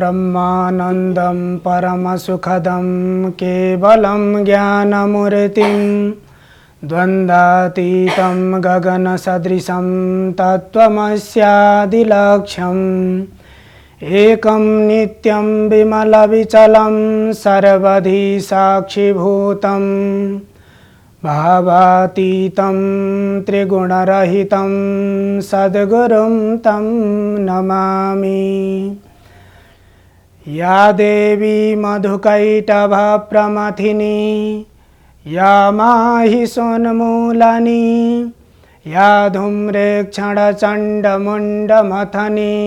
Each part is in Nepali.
ब्रह्मानन्दं परमसुखदं केवलं ज्ञानमूर्तिं द्वन्द्वातीतं गगनसदृशं तत्त्वमस्यादिलक्ष्यम् एकं नित्यं विमलविचलं सर्वधि साक्षिभूतं भावातीतं त्रिगुणरहितं सद्गुरुं तं नमामि। या देवी मधुकैटभप्रमथिनी या माहिषोन्मूलनी या धूम्रेक्षणचण्डमुण्डमथनी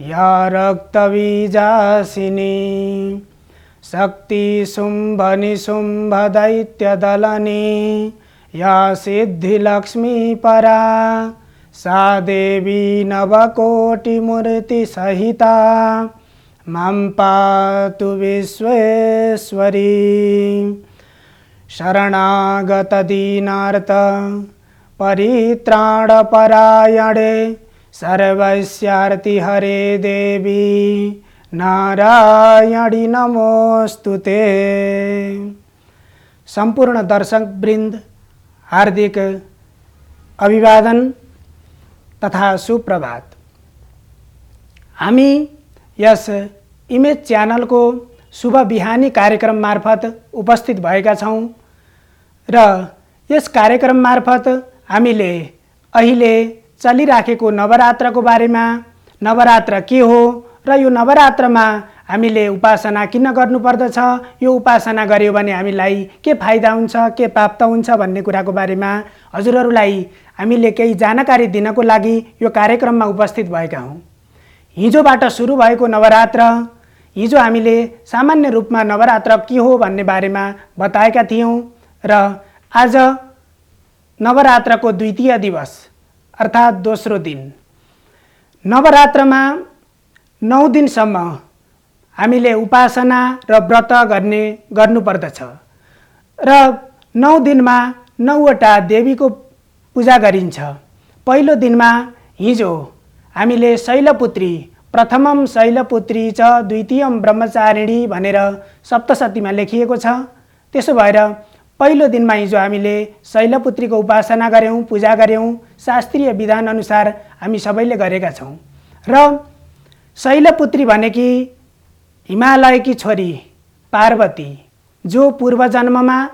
या रक्तबीजासिनी शक्तिशुम्भनिशुम्भदैत्यदलनी या सिद्धिलक्ष्मीपरा सा देवी नवकोटिमूर्तिसहिता मां पातु विश्वेश्वरी। शरणागतदीनार्थ परित्राणपरायणे सर्वस्यार्तिहरे देवी नारायणी नमोस्तुते। संपूर्ण दर्शक वृन्द हार्दिक अभिवादन तथा सुप्रभात। हामी यस इमेज च्यानलको शुभ बिहानी कार्यक्रम मार्फत उपस्थित भएका छौं र यस कार्यक्रम मार्फत हामीले अहिले चलिराखेको नवरात्रको बारेमा, नवरात्र के हो र यो नवरात्रमा हामीले उपासना किन गर्नुपर्दछ, यो उपासना गर्यो भने हामीलाई के फाइदा हुन्छ, के प्राप्त हुन्छ भन्ने कुराको बारेमा हजुरहरूलाई हामीले केही जानकारी दिनको लागि यो कार्यक्रममा उपस्थित भएका हौं। हिजोबाट सुरु भएको नवरात्र, हिजो हामीले सामान्य रूपमा नवरात्र के हो भन्ने बारेमा बताएका थियौं र आज नवरात्रको द्वितीय दिवस अर्थात दोस्रो दिन। नवरात्रमा 9 दिनसम्म हामीले उपासना र व्रत गर्नुपर्दछ र 9 दिनमा 9वटा देवीको पूजा गरिन्छ। पहिलो दिनमा हिजो हामीले शैलपुत्री, प्रथमं शैलपुत्री च द्वितीयं ब्रह्मचारिणी भनेर सप्तशतीमा लेखिएको छ। त्यसो भएर पहिलो दिनमा हिजो हामीले शैलपुत्रीको उपासना गर्यौं, पूजा गर्यौं। शास्त्रीय विधान अनुसार हामी सबैले गरेका छौं र शैलपुत्री भनेकी हिमालयकी छोरी पार्वती, जो पूर्व जन्ममा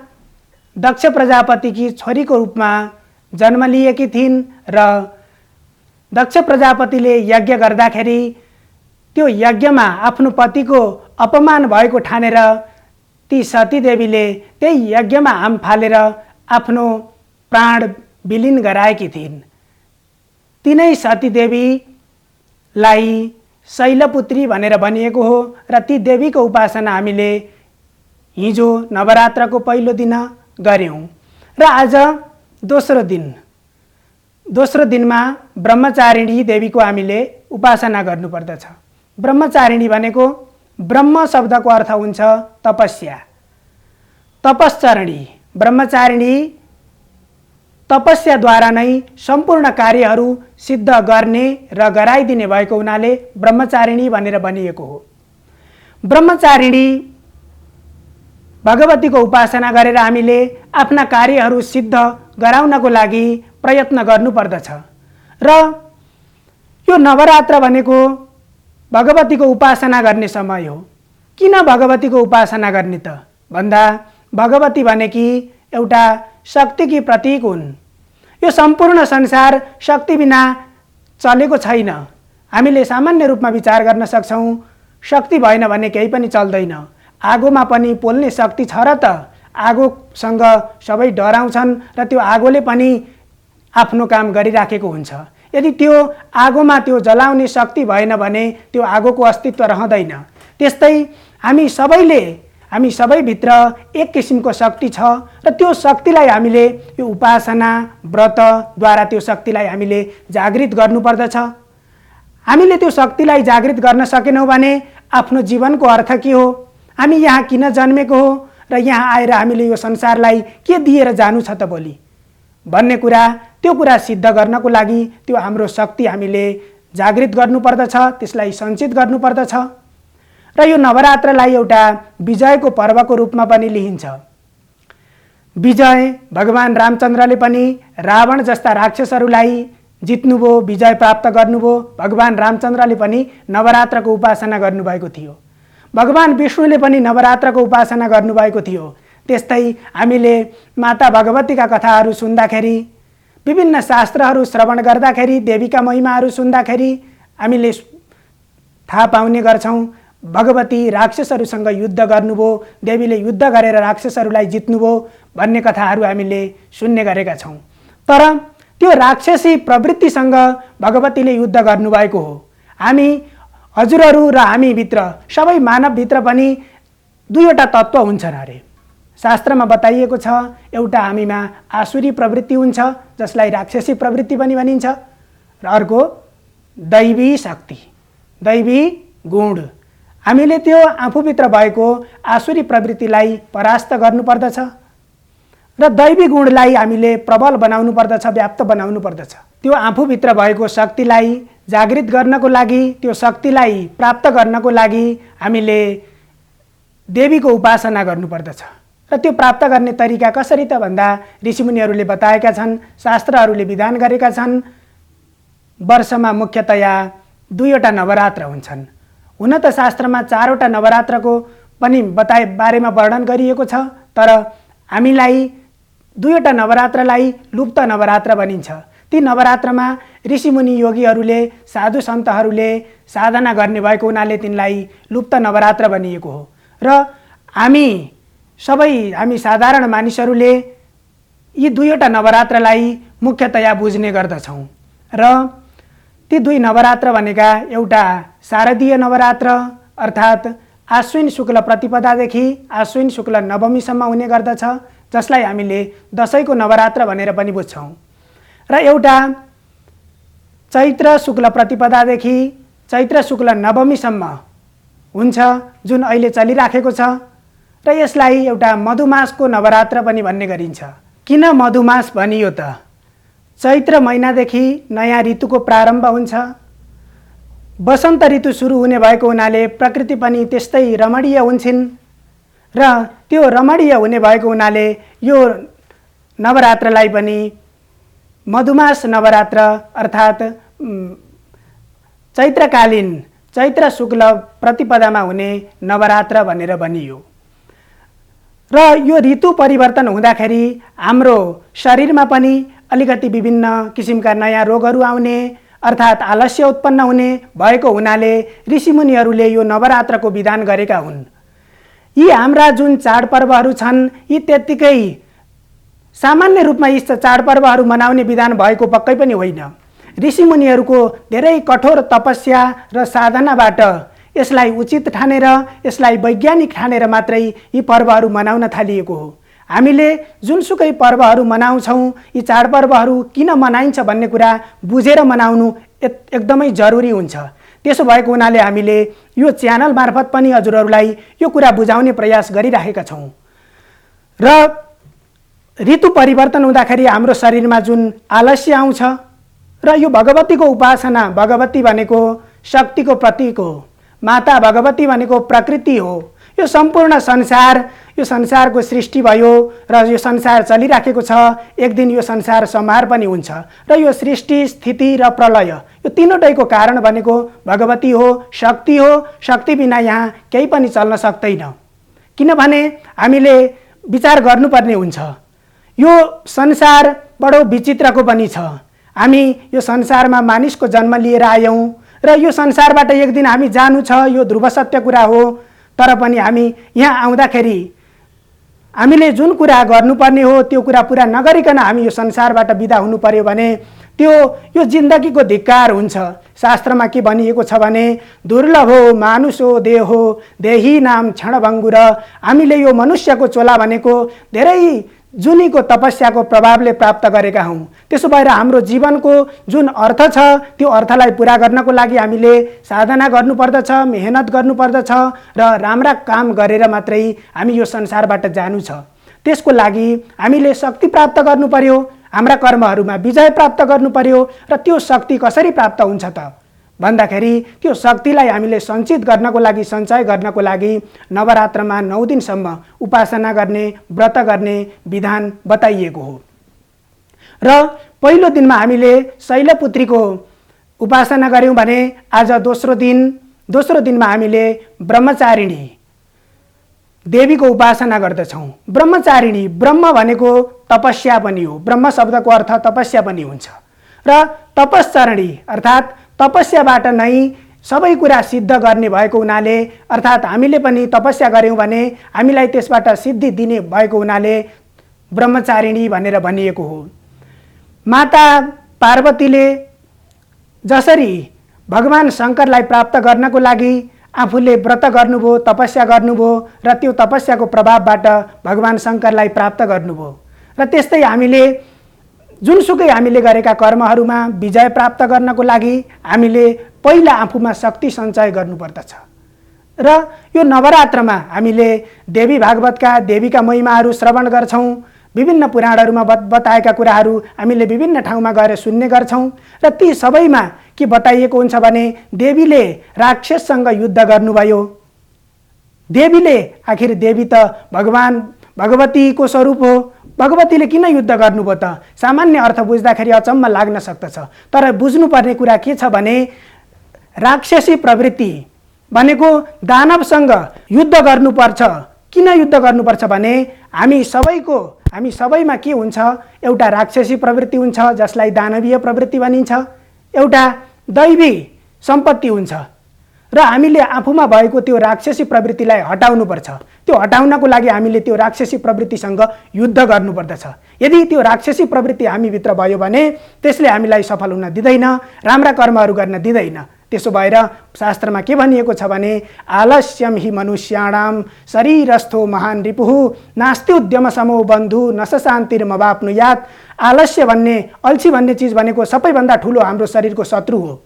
दक्ष प्रजापतिकी छोरीको रूपमा जन्म लिएकी थिइन् र दक्ष प्रजापतिले यज्ञ गर्दाखेरि त्यो यज्ञमा आफ्नो पतिको अपमान भएको ठानेर ती सतीदेवीले त्यही यज्ञमा हाम फालेर आफ्नो प्राण विलीन गराएकी थिइन्। तिनै सतीदेवीलाई शैलपुत्री भनेर भनिएको हो र ती देवीको उपासना हामीले हिजो नवरात्रको पहिलो दिन गर्यौं र आज दोस्रो दिनमा ब्रह्मचारिणी देवीको हामीले उपासना गर्नुपर्दछ। ब्रह्मचारिणी भनेको ब्रह्म शब्दको अर्थ हुन्छ तपस्या, तपश्चरणी। ब्रह्मचारिणी तपस्याद्वारा नै सम्पूर्ण कार्यहरू सिद्ध गर्ने र गराइदिने भएको हुनाले ब्रह्मचारिणी भनेर भनिएको हो। ब्रह्मचारिणी भगवतीको उपासना गरेर हामीले आफ्ना कार्यहरू सिद्ध गराउनको लागि प्रयत्न गर्नुपर्दछ र यो नवरात्र भनेको भगवतीको उपासना गर्ने समय हो। किन भगवतीको उपासना गर्ने त भन्दा भगवती भनेकी एउटा शक्तिकी प्रतीक हुन्। यो सम्पूर्ण संसार शक्ति बिना चलेको छैन। हामीले सामान्य रूपमा विचार गर्न सक्छौं, शक्ति भएन भने केही पनि चल्दैन। आगोमा पनि पोल्ने शक्ति छ र त? आगोसँग सबै डराउँछन् र त्यो आगोले पनि आफ्नो काम गरिराखेको हुन्छ। यदि त्यो आगोमा त्यो जलाउने शक्ति भएन भने त्यो आगोको अस्तित्व रहँदैन। त्यस्तै हामी सबैभित्र एक किसिमको शक्ति छ र त्यो शक्तिलाई हामीले यो उपासना व्रतद्वारा त्यो शक्तिलाई हामीले जागृत गर्नुपर्दछ। हामीले त्यो शक्तिलाई जागृत गर्न सकेनौं भने आफ्नो जीवनको अर्थ के हो, हामी यहाँ किन जन्मेको हो र यहाँ आएर हामीले यो संसारलाई के दिएर जानु छ त भोलि भन्ने कुरा, त्यो कुरा सिद्ध गर्नको लागि त्यो हाम्रो शक्ति हामीले जागृत गर्नुपर्दछ, त्यसलाई सञ्चित गर्नुपर्दछ। र यो नवरात्रलाई एउटा विजयको पर्वको रूपमा पनि लिइन्छ। विजय भगवान रामचन्द्रले पनि रावण जस्ता राक्षसहरूलाई जित्नुभयो, विजय प्राप्त गर्नुभयो। भगवान रामचन्द्रले पनि नवरात्रको उपासना गर्नुभएको थियो। भगवान विष्णुले पनि नवरात्रको उपासना गर्नुभएको थियो। त्यस्तै हामीले माता भगवतीका कथाहरू सुन्दाखेरि, विभिन्न शास्त्रहरू श्रवण गर्दाखेरि, देवीका महिमाहरू सुन्दाखेरि हामीले थाहा पाउने गर्छौँ भगवती राक्षसहरूसँग युद्ध गर्नुभयो, देवीले युद्ध गरेर राक्षसहरूलाई जित्नुभयो भन्ने कथाहरू हामीले सुन्ने गरेका छौँ। तर त्यो राक्षसी प्रवृत्तिसँग भगवतीले युद्ध गर्नुभएको हो। हामी हजुरहरू र हामीभित्र, सबै मानवभित्र पनि दुईवटा तत्त्व हुन्छन् अरे। शास्त्रमा बताइएको छ, एउटा हामीमा आसुरी प्रवृत्ति हुन्छ जसलाई राक्षसी प्रवृत्ति पनि भनिन्छ, र अर्को दैवी शक्ति, दैवी गुण। हामीले त्यो आफूभित्र भएको आसुरी प्रवृत्तिलाई परास्त गर्नुपर्दछ र दैवी गुणलाई हामीले प्रबल बनाउनु पर्दछ, व्याप्त बनाउनु पर्दछ। त्यो आफूभित्र भएको शक्तिलाई जागृत गर्नको लागि, त्यो शक्तिलाई प्राप्त गर्नको लागि हामीले देवीको उपासना गर्नुपर्दछ। र त्यो प्राप्त गर्ने तरिका कसरी त भन्दा ऋषिमुनिहरूले बताएका छन्, शास्त्रहरूले विधान गरेका छन्। वर्षमा मुख्यतया दुईवटा नवरात्र हुन्छन्। हुन त शास्त्रमा चारवटा नवरात्रको पनि बारेमा वर्णन गरिएको छ, तर हामीलाई दुईवटा नवरात्रलाई लुप्त नवरात्र भनिन्छ। ती नवरात्रमा ऋषिमुनि योगीहरूले, साधु सन्तहरूले साधना गर्ने भएको हुनाले तिनलाई लुप्त नवरात्र भनिएको हो। र हामी साधारण मानिसहरूले यी दुईवटा नवरात्रलाई मुख्यतया बुझ्ने गर्दछौँ। र ती दुई नवरात्र भनेका एउटा शारदीय नवरात्र अर्थात् आश्विन शुक्ल प्रतिपदादेखि आश्विन शुक्ल नवमीसम्म हुने गर्दछ, जसलाई हामीले दशैंको नवरात्र भनेर पनि बुझ्छौँ। र एउटा चैत्र शुक्ल प्रतिपदादेखि चैत्र शुक्ल नवमीसम्म हुन्छ, जुन अहिले चलिराखेको छ। र यसलाई एउटा मधुमासको नवरात्र पनि भन्ने गरिन्छ। किन मधुमास भनियो त? चैत्र महिनादेखि नयाँ ऋतुको प्रारम्भ हुन्छ। वसन्त ऋतु सुरु हुने भएको हुनाले प्रकृति पनि त्यस्तै रमणीय हुन्छन्, र त्यो रमणीय हुने भएको हुनाले यो नवरात्रलाई पनि मधुमास नवरात्र अर्थात् चैत्रकालीन, चैत्र शुक्ल प्रतिपदामा हुने नवरात्र भनेर भनियो। र यो ऋतु परिवर्तन हुँदाखेरि हाम्रो शरीरमा पनि अलिकति विभिन्न किसिमका नयाँ रोगहरू आउने अर्थात् आलस्य उत्पन्न हुने भएको हुनाले ऋषिमुनिहरूले यो नवरात्रको विधान गरेका हुन्। यी हाम्रा जुन चाडपर्वहरू छन्, यी त्यत्तिकै सामान्य रूपमा यी चाडपर्वहरू मनाउने विधान भएको पक्कै पनि होइन। ऋषिमुनिहरूको धेरै कठोर तपस्या र साधनाबाट यसलाई उचित ठानेर, यसलाई वैज्ञानिक ठानेर मात्रै यी पर्वहरू मनाउन थालिएको हो। हामीले जुनसुकै पर्वहरू मनाउँछौँ, यी चाडपर्वहरू किन मनाइन्छ भन्ने कुरा बुझेर मनाउनु एकदमै जरुरी हुन्छ। त्यसो भएको हुनाले हामीले यो च्यानल मार्फत पनि हजुरहरूलाई यो कुरा बुझाउने प्रयास गरिरहेका छौँ। र ऋतु परिवर्तन हुँदाखेरि हाम्रो शरीरमा जुन आलस्य आउँछ, र यो भगवतीको उपासना, भगवती भनेको शक्तिको प्रतीक हो, माता भगवती भनेको प्रकृति हो। यो सम्पूर्ण संसार, यो संसारको सृष्टि भयो र यो संसार चलिराखेको छ। एक दिन यो संसार संहार पनि हुन्छ, र यो सृष्टि, स्थिति र प्रलय, यो तीनवटैको कारण भनेको भगवती हो, शक्ति हो। शक्ति बिना यहाँ केही पनि चल्न सक्दैन। किनभने हामीले विचार गर्नुपर्ने हुन्छ, यो संसार बडो विचित्रको पनि छ। हामी यो संसारमा मानिसको जन्म लिएर आयौँ र यो संसारबाट एक दिन हामी जानु छ, यो ध्रुव सत्य कुरा हो। तर पनि हामी यहाँ आउँदाखेरि हामीले जुन कुरा गर्नुपर्ने हो त्यो कुरा पुरा नगरिकन हामी यो संसारबाट बिदा हुनु पर्यो भने त्यो यो जिन्दगीको धिक्कार हुन्छ। शास्त्रमा के भनिएको छ भने दुर्लभो मानुषो देहो देही नाम क्षणभङ्गुर। हामीले यो मनुष्यको चोला भनेको धेरै जुनीको तपस्याको प्रभावले प्राप्त गरेका हौँ। त्यसो भएर हाम्रो जीवनको जुन अर्थ छ त्यो अर्थलाई पूरा गर्नको लागि हामीले साधना गर्नुपर्दछ, मेहनत गर्नुपर्दछ र राम्रा काम गरेर मात्रै हामी यो संसारबाट जानु छ। त्यसको लागि हामीले शक्ति प्राप्त गर्नु पर्यो, हाम्रा कर्महरूमा विजय प्राप्त गर्नु पर्यो। र त्यो शक्ति कसरी प्राप्त हुन्छ त भन्दाखेरि त्यो शक्तिलाई हामीले सञ्चित गर्नको लागि, सञ्चय गर्नको लागि नवरात्रमा 9 दिनसम्म उपासना गर्ने, व्रत गर्ने विधान बताइएको हो। र पहिलो दिनमा हामीले शैलपुत्रीको उपासना गऱ्यौँ भने आज दोस्रो दिनमा हामीले ब्रह्मचारिणी देवीको उपासना गर्दछौँ। ब्रह्मचारिणी, ब्रह्म भनेको तपस्या पनि हो, ब्रह्म शब्दको अर्थ तपस्या पनि हुन्छ र तपश्चरणी अर्थात् तपस्याबाट नै सबै कुरा सिद्ध गर्ने भएको हुनाले, अर्थात् हामीले पनि तपस्या गऱ्यौँ भने हामीलाई त्यसबाट सिद्धि दिने भएको हुनाले ब्रह्मचारिणी भनेर भनिएको हो। माता पार्वतीले जसरी भगवान शङ्करलाई प्राप्त गर्नको लागि आफूले व्रत गर्नुभयो, तपस्या गर्नुभयो र त्यो तपस्याको प्रभावबाट भगवान शङ्करलाई प्राप्त गर्नुभयो र त्यस्तै हामीले जुनसुकै हामीले गरेका कर्महरूमा विजय प्राप्त गर्नको लागि हामीले पहिला आफूमा शक्ति सञ्चय गर्नुपर्दछ। र यो नवरात्रमा हामीले देवी भागवतका, देवीका महिमाहरू श्रवण गर्छौँ। विभिन्न पुराणहरूमा बताएका कुराहरू हामीले विभिन्न ठाउँमा गएर सुन्ने गर्छौँ र ती सबैमा के बताइएको हुन्छ भने देवीले राक्षससँग युद्ध गर्नुभयो। देवीले, आखिर देवी त भगवान भगवतीको स्वरूप हो, भगवतीले किन युद्ध गर्नुभयो त? सामान्य अर्थ बुझ्दाखेरि अचम्म लाग्न सक्दछ, तर बुझ्नुपर्ने कुरा के छ भने राक्षसी प्रवृत्ति भनेको दानवसँग युद्ध गर्नुपर्छ। किन युद्ध गर्नुपर्छ भने हामी सबैमा के हुन्छ, एउटा राक्षसी प्रवृत्ति हुन्छ जसलाई दानवीय प्रवृत्ति भनिन्छ, एउटा दैवी सम्पत्ति हुन्छ र हामीले आफूमा भएको त्यो राक्षसी प्रवृत्तिलाई हटाउनुपर्छ। त्यो हटाउनको लागि हामीले त्यो राक्षसी प्रवृत्तिसँग युद्ध गर्नुपर्दछ। यदि त्यो राक्षसी प्रवृत्ति हामीभित्र भयो भने त्यसले हामीलाई सफल हुन दिँदैन, राम्रा कर्महरू गर्न दिँदैन। त्यसो भएर शास्त्रमा के भनिएको छ भने आलस्यम हि मनुष्याणाम शरीरस्थो महान रिपुः नास्त्युद्यम समो बन्धु नस शान्तिर्मवाप्नुयात्। आलस्य भन्ने, अल्छी भन्ने चिज भनेको सबैभन्दा ठुलो हाम्रो शरीरको शत्रु हो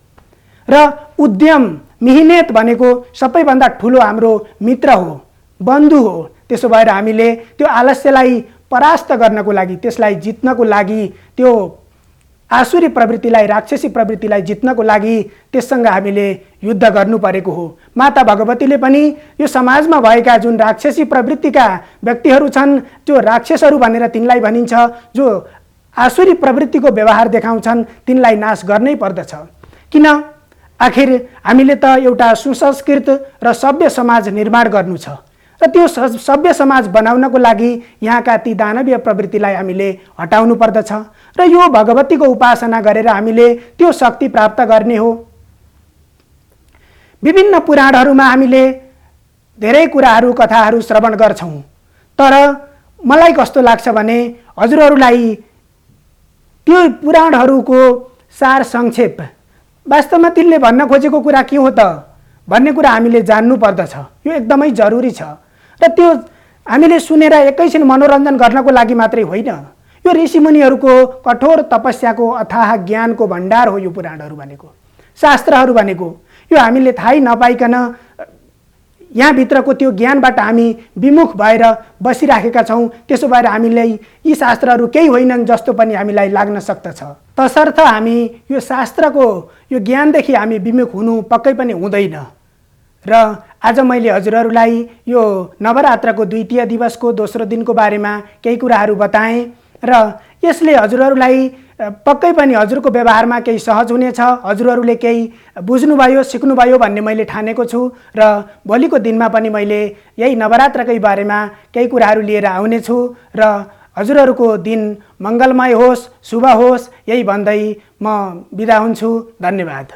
र उद्यम, मिहिनेत भनेको सबैभन्दा ठुलो हाम्रो मित्र हो, बन्धु हो। त्यसो भएर हामीले त्यो आलस्यलाई परास्त गर्नको लागि, त्यसलाई जित्नको लागि, त्यो आसुरी प्रवृत्तिलाई, राक्षसी प्रवृत्तिलाई जित्नको लागि त्यससँग हामीले युद्ध गर्नु परेको हो। माता भगवतीले पनि यो समाजमा भएका जुन राक्षसी प्रवृत्तिका व्यक्तिहरू छन्, जो राक्षसहरू भनेर तिनलाई भनिन्छ, जो आसुरी प्रवृत्तिको व्यवहार देखाउँछन्, तिनलाई नाश गर्नै पर्दछ। किन? आखिर हामीले त एउटा सुसंस्कृत र सभ्य समाज निर्माण गर्नु छ र त्यो सभ्य समाज बनाउनको लागि यहाँका ती दानवीय प्रवृत्तिलाई हामीले हटाउनु पर्दछ र यो भगवतीको उपासना गरेर हामीले त्यो शक्ति प्राप्त गर्ने हो। विभिन्न पुराणहरूमा हामीले धेरै कुराहरू, कथाहरू श्रवण गर्छौँ, तर मलाई कस्तो लाग्छ भने हजुरहरूलाई त्यो पुराणहरूको सार संक्षेप, वास्तवमा तिनले भन्न खोजेको कुरा के हो त भन्ने कुरा हामीले जान्नु पर्दछ। यो एकदमै जरुरी छ र त्यो हामीले सुनेर एकैछिन मनोरञ्जन गर्नको लागि मात्रै होइन। यो ऋषिमुनिहरूको कठोर तपस्याको अथाह ज्ञानको भण्डार हो यो पुराणहरू भनेको, शास्त्रहरू भनेको। यो हामीले थाहै नपाइकन यहाँभित्रको त्यो ज्ञानबाट हामी विमुख भएर बसिराखेका छौँ। त्यसो भएर हामीलाई यी शास्त्रहरू केही होइनन् जस्तो पनि हामीलाई लाग्न सक्दछ। तसर्थ हामी यो शास्त्रको यो ज्ञानदेखि हामी विमुख हुनु पक्कै पनि हुँदैन। र आज मैले हजुरहरूलाई यो नवरात्रको द्वितीय दिवसको दोस्रो दिनको बारेमा केही कुराहरू बताएँ र यसले हजुरहरूलाई पक्कै पनि हजुरको व्यवहारमा केही सहज हुनेछ, हजुरहरूले केही बुझ्नुभयो, सिक्नुभयो भन्ने मैले ठानेको छु र भोलिको दिनमा पनि मैले यही नवरात्रकै बारेमा केही कुराहरू लिएर आउनेछु र हजुरहरूको दिन मङ्गलमय होस्, शुभ होस्, यही भन्दै म बिदा हुन्छु। धन्यवाद।